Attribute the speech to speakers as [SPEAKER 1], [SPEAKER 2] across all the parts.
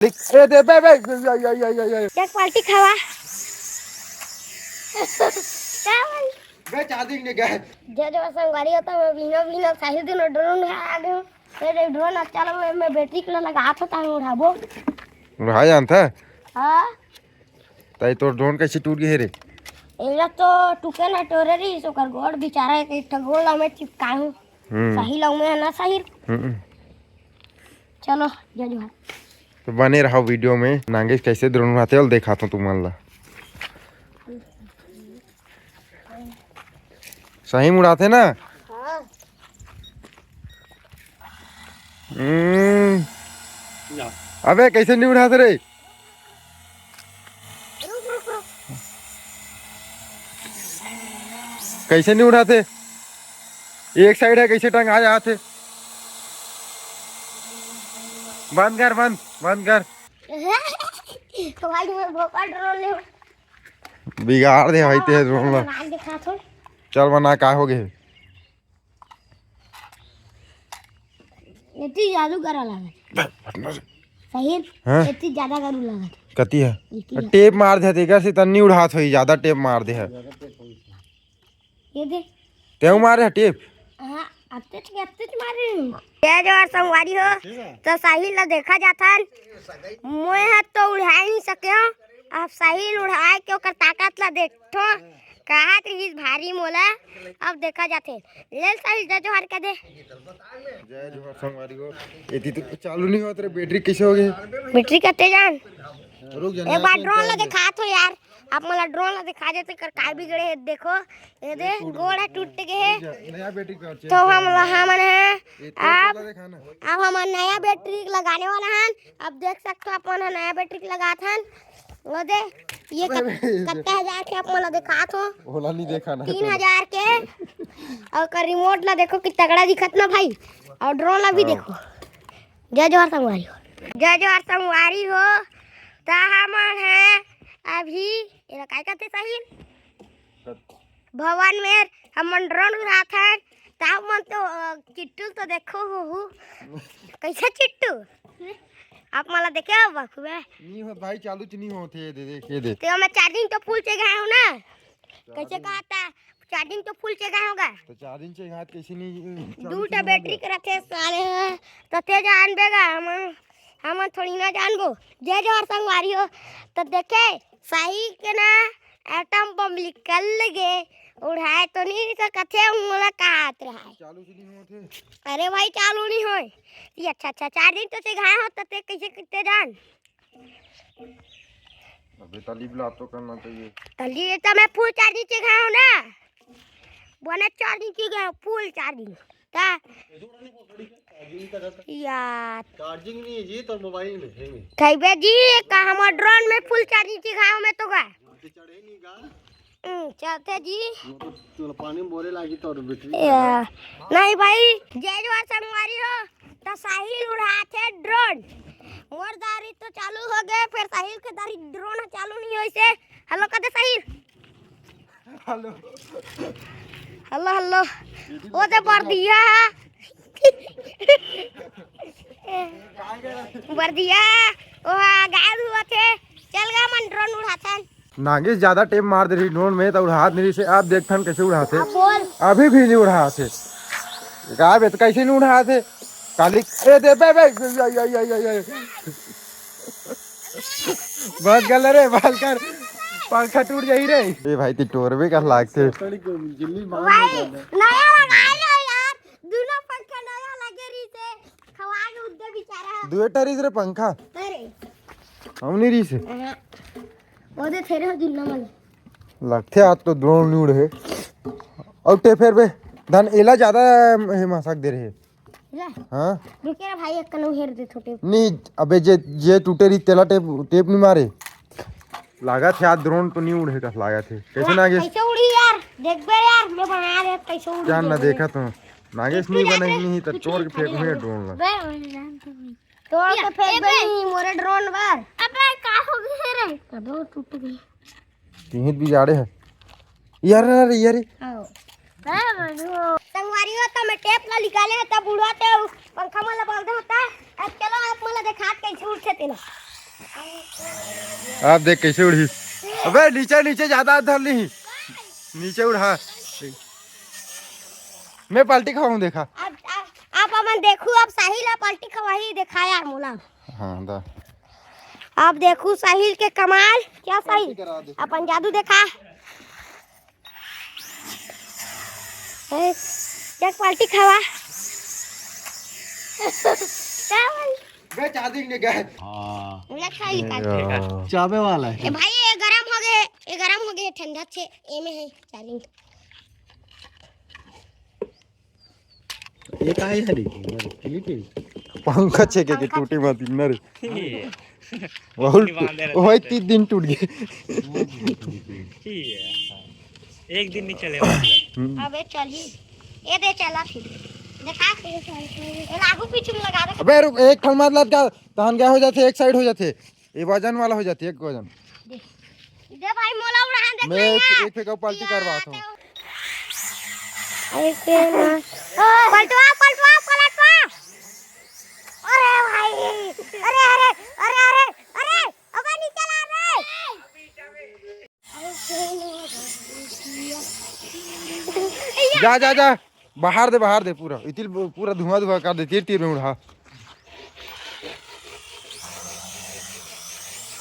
[SPEAKER 1] ए दे बे बे एक
[SPEAKER 2] पार्टी खावा
[SPEAKER 1] बे चार्जिंग नहीं गए
[SPEAKER 2] जो संगवारी होता है बिना बिना साहिल दिन ड्रोन है आगे मेरे ड्रोन अच्छा लगा मैं बैटरी के लगा था ताऊ उड़ाबो
[SPEAKER 1] उड़ा जानता
[SPEAKER 2] हां
[SPEAKER 1] ताई तो ड्रोन कैसे टूट गए रे
[SPEAKER 2] एला तो टूटे ना टोरे री सो कर गोड़ बेचारा एक ठगोला में चिपकाऊं साहिल लाऊं मैं ना साहिल चलो जो
[SPEAKER 1] तो बने रहो वीडियो में नागेश कैसे ड्रोन उड़ाते हैं दिखाता हूं तुम ला सही उड़ाते ना
[SPEAKER 2] हां
[SPEAKER 1] अबे कैसे नहीं उड़ाते रे कैसे नहीं उड़ाते एक साइड है कैसे टंग आ जाते बंद कर बंद कर
[SPEAKER 2] भाई मैं भोपा ड्रोन ले
[SPEAKER 1] बिगाड़ दे भाई ते ड्रोन ला
[SPEAKER 2] दिखा थो
[SPEAKER 1] चल बना का हो गए
[SPEAKER 2] इतनी जादू करा लगा सही इतनी ज्यादा करू लगा
[SPEAKER 1] कती है टेप मार दे तेकर से तन्नी उड़ात होई ज्यादा टेप मार दे है
[SPEAKER 2] ये दे
[SPEAKER 1] तेऊ मारे है टेप
[SPEAKER 2] हां अत्ते मारे ये जो संगवारी हो तो साहिल ला देखा जाता मोए हाथ तो उड़ा नहीं सके हो अब साहिल उड़ाए के ओकर ताकत ला देखो कहत रही भारी मोला अब देखा जाते ले साहिल जय जोहर कह दे
[SPEAKER 1] जय जोहर संगवारी को एती तो चालू नहीं होत रे बैटरी कैसे हो गई
[SPEAKER 2] बैटरी कते जान
[SPEAKER 1] रुक जा
[SPEAKER 2] एक बार ड्रोन ला दिखा तो यार आप मला ड्रोन ला दिखा देते कर काय बिगड़े है देखो ये दे गोड़ है टूट गए
[SPEAKER 1] नया बैटरी का
[SPEAKER 2] तो हम है अब हम नया बैटरी लगाने वाला हैं अब देख सकते हो अपन नया बैटरी लगा था वो दे ये कितने हजार के आप मला दिखा तो
[SPEAKER 1] ओला नहीं देखा ना
[SPEAKER 2] 3000 के और का रिमोट ला देखो कि तगड़ा दिखत ना भाई और ड्रोन ला भी देखो जय जोहर संगवारी हो ता हम है अभी ये काय कहते साहिल भवन में हम ड्रोन उड़ा था ता मन तो चिट्टू तो देखो हो कैसा चिट्टू आप मला देखे हो बखुबे
[SPEAKER 1] नहीं हो भाई चालू च नहीं होते दे देख दे
[SPEAKER 2] तो मैं चार्जिंग तो फुल से गया हूं ना कैसे कहा था चार्जिंग तो फुल से गया होगा
[SPEAKER 1] तो चार्जिंग से हाथ कैसे नहीं
[SPEAKER 2] दूटा बैटरी के रखे सारे तो ते जान बेगा हम थोड़ी ना जान गो जय जोहर संगवारी हो तो देखे सही के ना एटम बम निकल लगे उड़ाए तो नहीं तो कथे मोला कहत रहा
[SPEAKER 1] चालू से नहीं होते
[SPEAKER 2] अरे भाई चालू नहीं होए ये अच्छा चार्जिंग तो से गया हो तो ते कैसे कितने जान
[SPEAKER 1] अबे तालीब ला तो करना चाहिए
[SPEAKER 2] तली तो मैं फुल चार्जिंग से गया हूं ना बोने चार्जिंग की गया फुल चार्जिंग ता यार
[SPEAKER 3] चार्जिंग नहीं है जी तो मोबाइल में है
[SPEAKER 2] कईबे जी का हम ड्रोन में फुल चार्जिंग से गया हूं मैं तो गा
[SPEAKER 3] चढ़े नहीं गा
[SPEAKER 2] चलते जी
[SPEAKER 3] तो पानी में बोले लागी तो बैटरी
[SPEAKER 2] नहीं भाई जय जोहर संगवारी हो तो साहिल उड़ा थे ड्रोन मोर दारी तो चालू हो गए फिर साहिल के दारी ड्रोन चालू नहीं हो इसे हेलो कहते साहिल हेलो वो तो बढ़ दिया बढ़ दिया वो गायब हुआ थे चल गया मन ड्रोन उड़ाता
[SPEAKER 1] नागेश ज्यादा टेप मार दे रही ड्रोन में तो उड़ा नहीं से आप देखथन कैसे उड़ाते अभी भी नहीं उड़ाते गायब है तो कैसे नहीं उड़ाते काली ए दे बे बहुत गल रे बाल कर पंखा टूट जाई रे ए भाई ती टोरबे का लागते
[SPEAKER 3] जिल्ली मार
[SPEAKER 2] नया लगा लो यार दोनों पंखा नया लगे रही से खवा के उद्दे बेचारा
[SPEAKER 1] दुए टरी रे पंखा
[SPEAKER 2] अरे
[SPEAKER 1] हम नहीं रही से
[SPEAKER 2] ओदे थेरे हो दिन मन
[SPEAKER 1] लगते आज तो ड्रोन नहीं उड़े और टे फिर बे धन एला ज्यादा है मसाक दे रहे हां
[SPEAKER 2] रुके रे भाई एक कनो हेर दे छोटे
[SPEAKER 1] नहीं अबे जे टूटे रही तेला टेप नहीं मारे लगा थे आज ड्रोन तो नहीं उड़े का लगा थे कैसे नागेश
[SPEAKER 2] कैसे उड़ी यार देख बे यार मैं बना रहे कैसे उड़ी
[SPEAKER 1] जान ना देखा तो नागेश नहीं बना नहीं तो तोड़ के फेंक में ड्रोन ला
[SPEAKER 2] तोड़ के फेंक बे मोरे ड्रोन बार अबे का हो गए रे अबे वो टूट गई
[SPEAKER 1] तीन भी जाड़े है यार
[SPEAKER 2] संगवारी हो तो मैं टेप ला निकाले तब उड़ाते पंखा मला बांधे होता अब चलो आप मला देखा कैसे उठते ना
[SPEAKER 1] आप देख कैसे उड़ी। अबे नीचे नीचे ज्यादा धर ली, नीचे उड़ा। मैं पलटी खाऊं देखा।
[SPEAKER 2] आप अमन देखू, अब साहिल आप पलटी खवाही दिखाया मोला।
[SPEAKER 1] हाँ दा
[SPEAKER 2] आप देखू साहिल के कमाल। क्या साहिल अपन जादू देखा। एक पलटी खवा।
[SPEAKER 1] बे चादी ने गए।
[SPEAKER 3] हाँ
[SPEAKER 1] यार।
[SPEAKER 3] चाबे वाला है।
[SPEAKER 2] ए भाई ये गरम हो गए, ये गरम हो गए ठंडा से ए में है चार्जिंग।
[SPEAKER 3] ये काहे हरी क्लिप
[SPEAKER 1] पंखा छेके के टूटी मत नर। बहुत वही 3 दिन टूट गए।
[SPEAKER 4] एक दिन नहीं चलेगा।
[SPEAKER 2] अबे चली ये दे चला फिर देखा के लागू पीछे में लगा दे।
[SPEAKER 1] अबे रुक, एक खल मार लटका तहन क्या हो जाते, एक साइड हो जाते, ये वजन वाला हो जाती है, एक वजन।
[SPEAKER 2] दे भाई मोला उड़ा दे।
[SPEAKER 1] मैं एक फेंका पलटी करवाता हूं।
[SPEAKER 2] ऐसे पलटवा पलटवा पलटवा। अरे भाई अरे अरे अरे अरे अरे अबे नीचे ला रे।
[SPEAKER 1] जा जा जा बाहर दे पूरा, इतिल पूरा धुआं धुआं कर देती है तीर में उड़ा।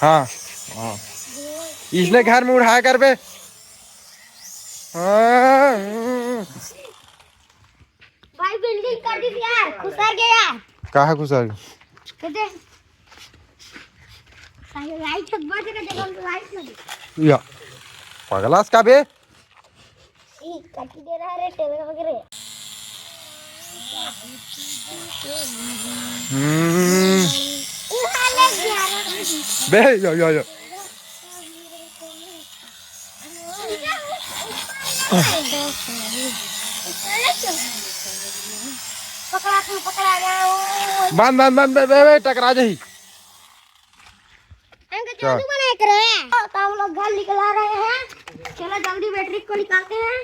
[SPEAKER 1] हाँ हाँ इसने घर में उड़ाया कर बे। हाँ।
[SPEAKER 2] भाई बिल्डिंग कर दी यार, खुसर गया।
[SPEAKER 1] कहाँ घुसा गया?
[SPEAKER 2] कहते सारे लाइट बज के देखो लाइट लगी।
[SPEAKER 1] या पगलास का बे।
[SPEAKER 2] ई काटी दे रहा है टेबल वगैरह।
[SPEAKER 1] बे या
[SPEAKER 2] पकड़ा गया।
[SPEAKER 1] बांध बे टकरा जाही।
[SPEAKER 2] अंकल जादू बनाए कर रहे हैं तो हम लोग घर निकला रहे हैं। चलो जल्दी बैटरी को निकालते हैं।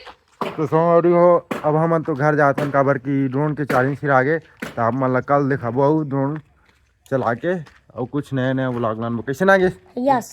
[SPEAKER 1] तो सॉरी हो, अब हम तो घर जाते हैं काबर की ड्रोन के चार्जिंग फिर आगे तो आप मतलब कल दिखाबो ड्रोन चला के और कुछ नए व्लॉग लान लोकेशन आगे।
[SPEAKER 2] यस।